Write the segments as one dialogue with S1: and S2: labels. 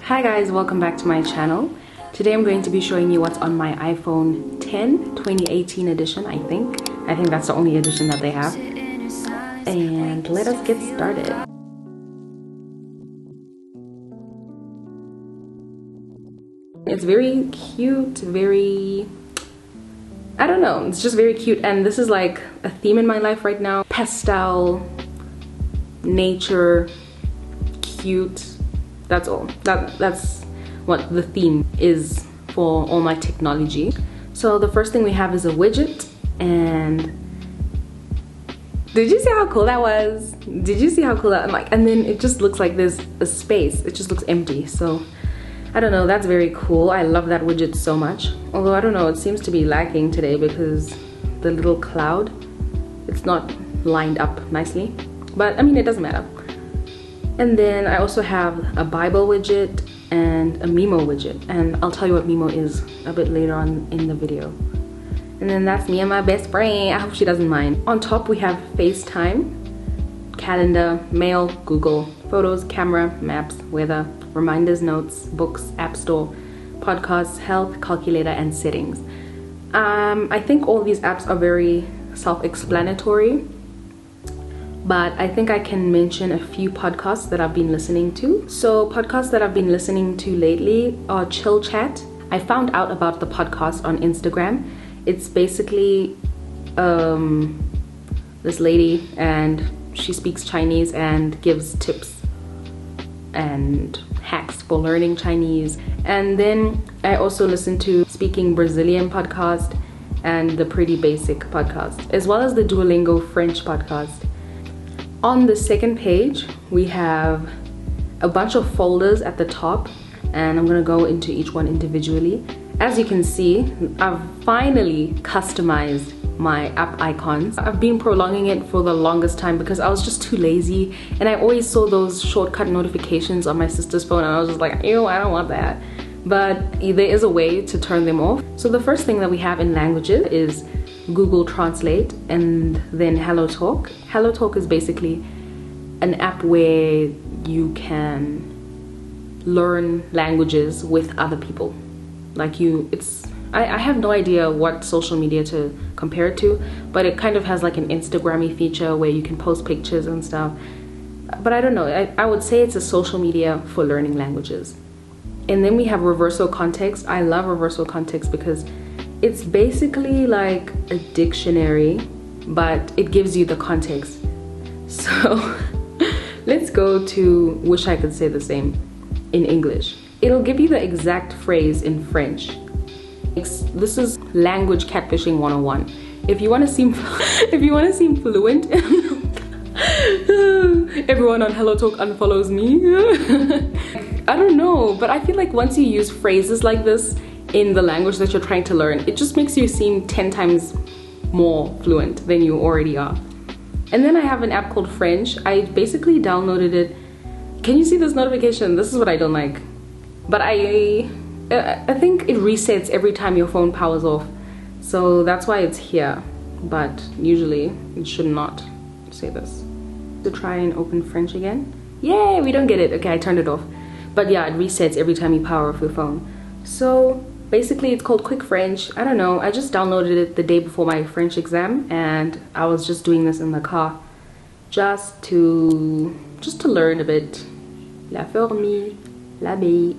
S1: Hi guys, welcome back to my channel. Today I'm going to be showing you what's on my iPhone 10 2018 edition. I think that's the only edition that they have. And let us get started. It's very cute, I don't know, it's just very cute, and this is like a theme in my life right now. Pastel, nature, cute. That's all. That's what the theme is for all my technology. So the first thing we have is a widget, and did you see how cool that was? Did you see how cool that? And then it just looks like there's a space. It just looks empty. So I don't know. That's very cool. I love that widget so much. Although I don't know, it seems to be lacking today because the little cloud, it's not lined up nicely. But I mean, it doesn't matter. And then I also have a Bible widget and a Memo widget, and I'll tell you what Memo is a bit later on in the video. And then that's me and my best friend. I hope she doesn't mind. On top we have FaceTime, calendar, mail, Google, photos, camera, maps, weather, reminders, notes, books, app store, podcasts, health, calculator, and settings. I think all these apps are very self-explanatory, but I think I can mention a few podcasts that I've been listening to. So podcasts that I've been listening to lately are Chill Chat. I found out about the podcast on Instagram. It's basically this lady, and she speaks Chinese and gives tips and hacks for learning Chinese. And then I also listen to Speaking Brazilian podcast and the Pretty Basic podcast, as well as the Duolingo French podcast. On the second page, we have a bunch of folders at the top, and I'm gonna go into each one individually. As you can see, I've finally customized my app icons. I've been prolonging it for the longest time because I was just too lazy, and I always saw those shortcut notifications on my sister's phone, and I was just like, ew, I don't want that. But there is a way to turn them off. So the first thing that we have in languages is Google Translate, and then HelloTalk. HelloTalk is basically an app where you can learn languages with other people. I have no idea what social media to compare it to, but it kind of has like an Instagram-y feature where you can post pictures and stuff. But I don't know, I would say it's a social media for learning languages. And then we have Reversal Context. I love Reversal Context because it's basically like a dictionary, but it gives you the context. So let's go to Wish I Could Say the Same in English. It'll give you the exact phrase in French. This is language catfishing 101. If you want to seem fluent, everyone on HelloTalk unfollows me. I don't know, but I feel like once you use phrases like this in the language that you're trying to learn, it just makes you seem 10 times more fluent than you already are. And then I have an app called French. I basically downloaded it. Can you see this notification? This is what I don't like. But I think it resets every time your phone powers off. So that's why it's here. But usually it should not say this. To try and open French again. Yay, we don't get it. Okay, I turned it off. But yeah, it resets every time you power off your phone. So basically it's called Quick French. I don't know, I just downloaded it the day before my French exam, and I was just doing this in the car just to learn a bit. La fourmi, l'abeille.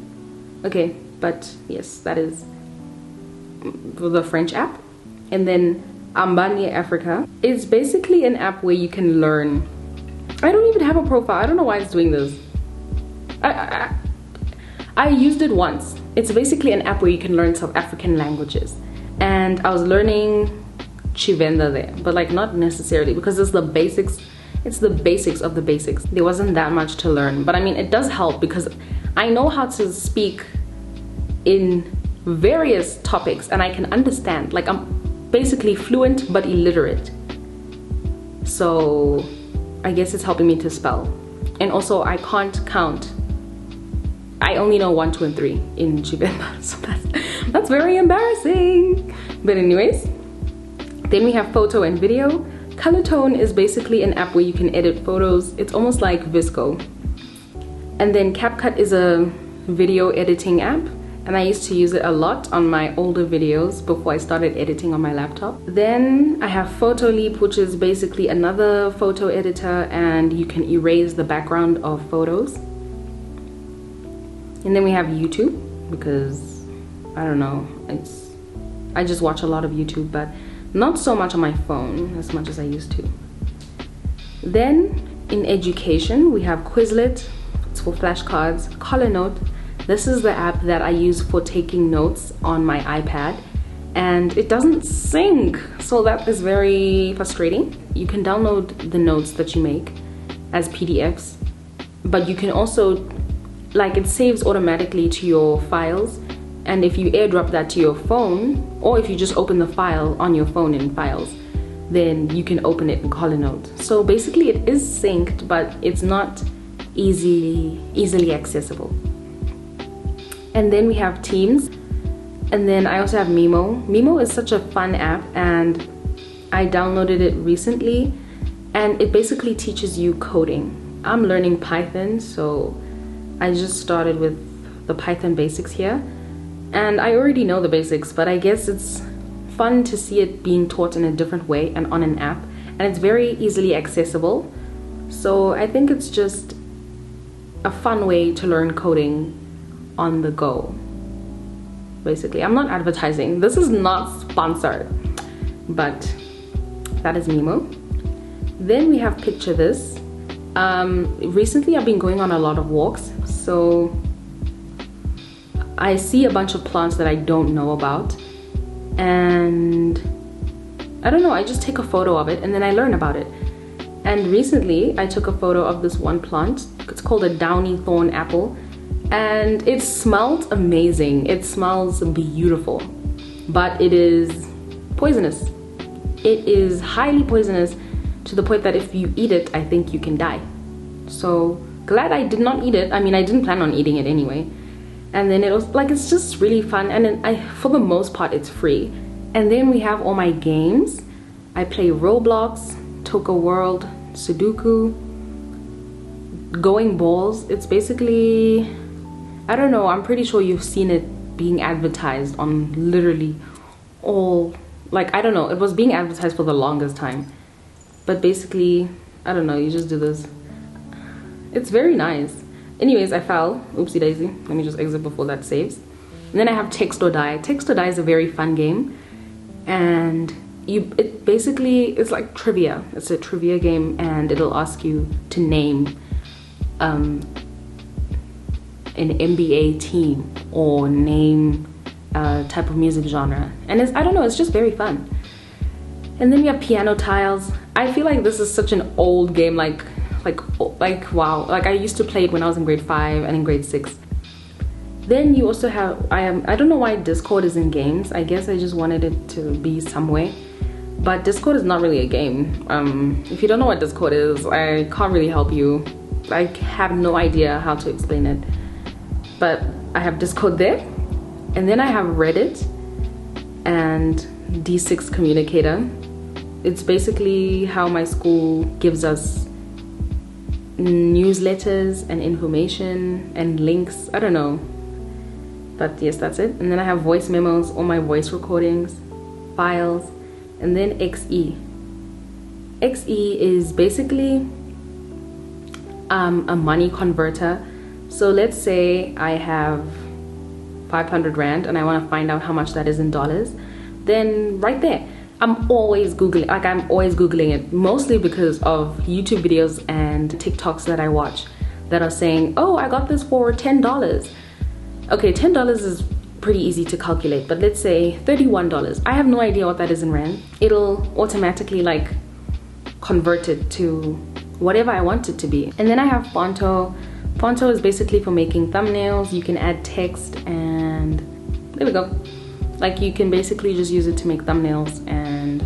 S1: Okay, but yes, that is the French app. And then Mbti Africa is basically an app where you can learn. I don't even have a profile. I don't know why it's doing this. I used it once. It's basically an app where you can learn South African languages, and I was learning TshiVenda there, but like not necessarily, because it's the basics. It's the basics of the basics. There wasn't that much to learn, but I mean it does help because I know how to speak in various topics and I can understand. Like I'm basically fluent but illiterate, so I guess it's helping me to spell. And also I can't count. I only know 1, 2, and 3 in TshiVenda, so that's very embarrassing. But anyways, then we have photo and video. Color Tone is basically an app where you can edit photos. It's almost like Visco. And then CapCut is a video editing app, and I used to use it a lot on my older videos before I started editing on my laptop. Then I have Photoleap, which is basically another photo editor, and you can erase the background of photos. And then we have YouTube, because I don't know, I just watch a lot of YouTube, but not so much on my phone as much as I used to. Then in education, we have Quizlet. It's for flashcards. CollarNote. This is the app that I use for taking notes on my iPad, and it doesn't sync, so that is very frustrating. You can download the notes that you make as PDFs, but you can also, like, it saves automatically to your files, and if you airdrop that to your phone, or if you just open the file on your phone in Files, then you can open it in CollarNote. So basically it is synced, but it's not easily accessible. And then we have Teams, and then I also have Memo. Memo is such a fun app, and I downloaded it recently, and it basically teaches you coding. I'm learning Python, so I just started with the Python basics here, and I already know the basics, but I guess it's fun to see it being taught in a different way and on an app, and it's very easily accessible. So I think it's just a fun way to learn coding on the go. Basically, I'm not advertising. This is not sponsored, but that is Memo. Then we have Picture This. Recently I've been going on a lot of walks, so I see a bunch of plants that I don't know about, and I don't know, I just take a photo of it and then I learn about it. And recently I took a photo of this one plant. It's called a downy thorn apple, and it smells amazing. It smells beautiful, but it is poisonous. It is highly poisonous, to the point that if you eat it, I think you can die. So glad I did not eat it. I mean, I didn't plan on eating it anyway. And then it was like, it's just really fun, and then for the most part it's free. And then we have all my games. I play Roblox, Toca World, Sudoku, Going Balls. It's basically, I don't know, I'm pretty sure you've seen it being advertised on literally all, like, I don't know, it was being advertised for the longest time. But basically, I don't know, you just do this. It's very nice. Anyways, I fell. Oopsie daisy. Let me just exit before that saves. And then I have Text or Die. Text or Die is a very fun game, and it basically, it's like trivia. It's a trivia game, and it'll ask you to name an NBA team, or name a type of music genre. And it's, I don't know, it's just very fun. And then we have Piano Tiles. I feel like this is such an old game, like wow, like I used to play it when I was in grade 5 and in grade 6. Then you also have, I don't know why Discord is in games. I guess I just wanted it to be somewhere, but Discord is not really a game. If you don't know what Discord is, I can't really help you. I have no idea how to explain it, but I have Discord there. And then I have Reddit and D6 Communicator. It's basically how my school gives us newsletters and information and links. I don't know, but yes, that's it. And then I have voice memos, all my voice recordings, files. And then XE. XE is basically a money converter. So let's say I have 500 Rand and I want to find out how much that is in dollars. Then right there, I'm always Googling it, mostly because of YouTube videos and TikToks that I watch that are saying, oh, I got this for $10. Okay, $10 is pretty easy to calculate, but let's say $31. I have no idea what that is in Rand. It'll automatically like convert it to whatever I want it to be. And then I have Fonto. Fonto is basically for making thumbnails. You can add text, and there we go. Like, you can basically just use it to make thumbnails, and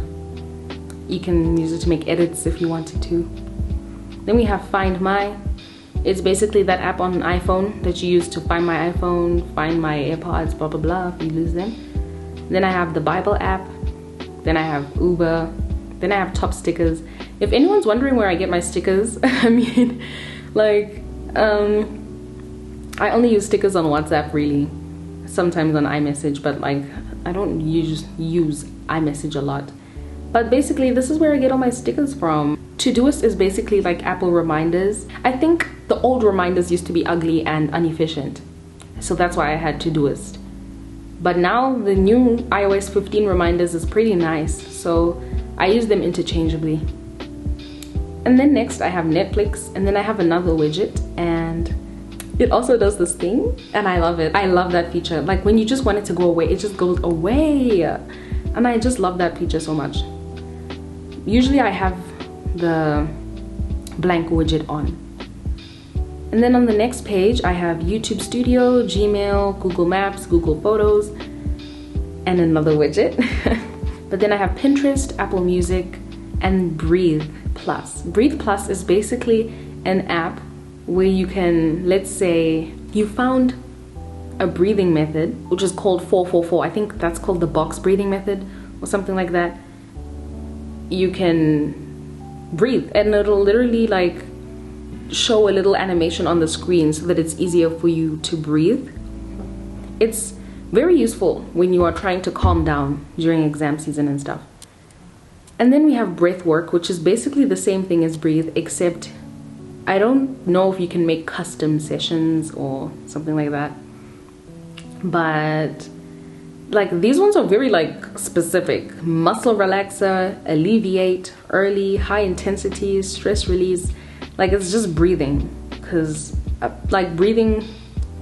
S1: you can use it to make edits if you wanted to. Then we have Find My. It's basically that app on an iPhone that you use to find my iPhone, find my AirPods, blah blah blah, if you lose them. Then I have the Bible app. Then I have Uber, Then I have top stickers. If anyone's wondering where I get my stickers, I mean, like, I only use stickers on WhatsApp really, sometimes on iMessage, but like I don't use iMessage a lot. But basically this is where I get all my stickers from. Todoist is basically like Apple reminders. I think the old reminders used to be ugly and inefficient, so that's why I had Todoist. But now the new iOS 15 reminders is pretty nice, so I use them interchangeably. And then next I have Netflix, and then I have another widget, and it also does this thing, and I love it. I love that feature. Like when you just want it to go away, it just goes away. And I just love that feature so much. Usually I have the blank widget on. And then on the next page, I have YouTube Studio, Gmail, Google Maps, Google Photos, and another widget. But then I have Pinterest, Apple Music, and Breathe Plus. Breathe Plus is basically an app where you can, let's say you found a breathing method which is called 444. I think that's called the box breathing method or something like that. You can breathe and it'll literally like show a little animation on the screen so that it's easier for you to breathe. It's very useful when you are trying to calm down during exam season and stuff. And then we have Breathwork, which is basically the same thing as Breathe, except I don't know if you can make custom sessions or something like that. But like these ones are very like specific. Muscle relaxer, alleviate, early, high intensity, stress release. Like it's just breathing, because like breathing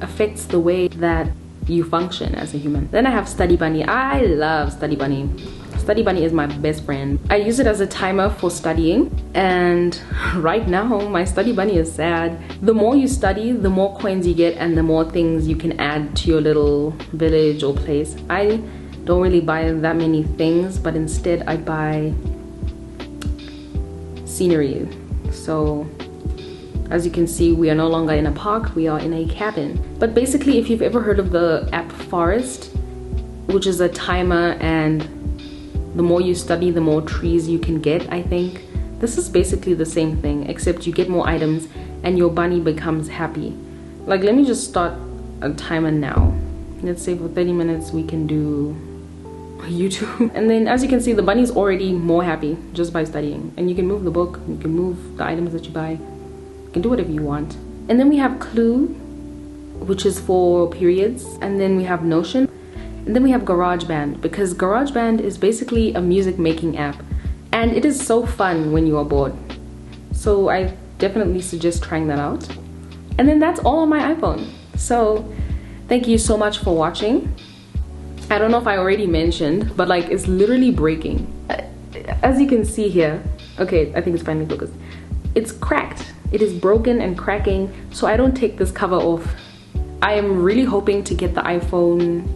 S1: affects the way that you function as a human. Then I have Study Bunny. I love Study Bunny. Study Bunny is my best friend. I use it as a timer for studying, and right now my Study Bunny is sad. The more you study, the more coins you get and the more things you can add to your little village or place. I don't really buy that many things, but instead I buy scenery. So as you can see, we are no longer in a park, we are in a cabin. But basically, if you've ever heard of the app Forest, which is a timer, and the more you study, the more trees you can get, I think. This is basically the same thing, except you get more items and your bunny becomes happy. Like, let me just start a timer now. Let's say for 30 minutes we can do YouTube. And then as you can see, the bunny's already more happy just by studying. And you can move the book, you can move the items that you buy, you can do whatever you want. And then we have Clue, which is for periods. And then we have Notion. And then we have GarageBand, because GarageBand is basically a music making app, and it is so fun when you are bored. So I definitely suggest trying that out. And then that's all on my iPhone. So thank you so much for watching. I don't know if I already mentioned, but like it's literally breaking. As you can see here, okay, I think it's finally focused. It's cracked. It is broken and cracking, so I don't take this cover off. I am really hoping to get the iPhone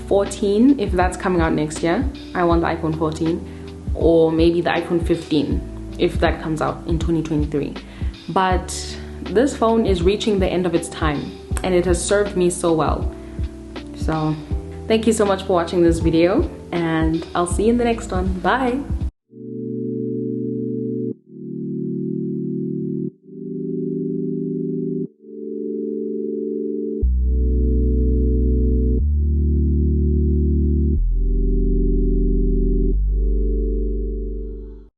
S1: 14 if that's coming out next year. I want the iPhone 14, or maybe the iPhone 15 if that comes out in 2023. But this phone is reaching the end of its time, and it has served me so well. So thank you so much for watching this video, and I'll see you in the next one. Bye.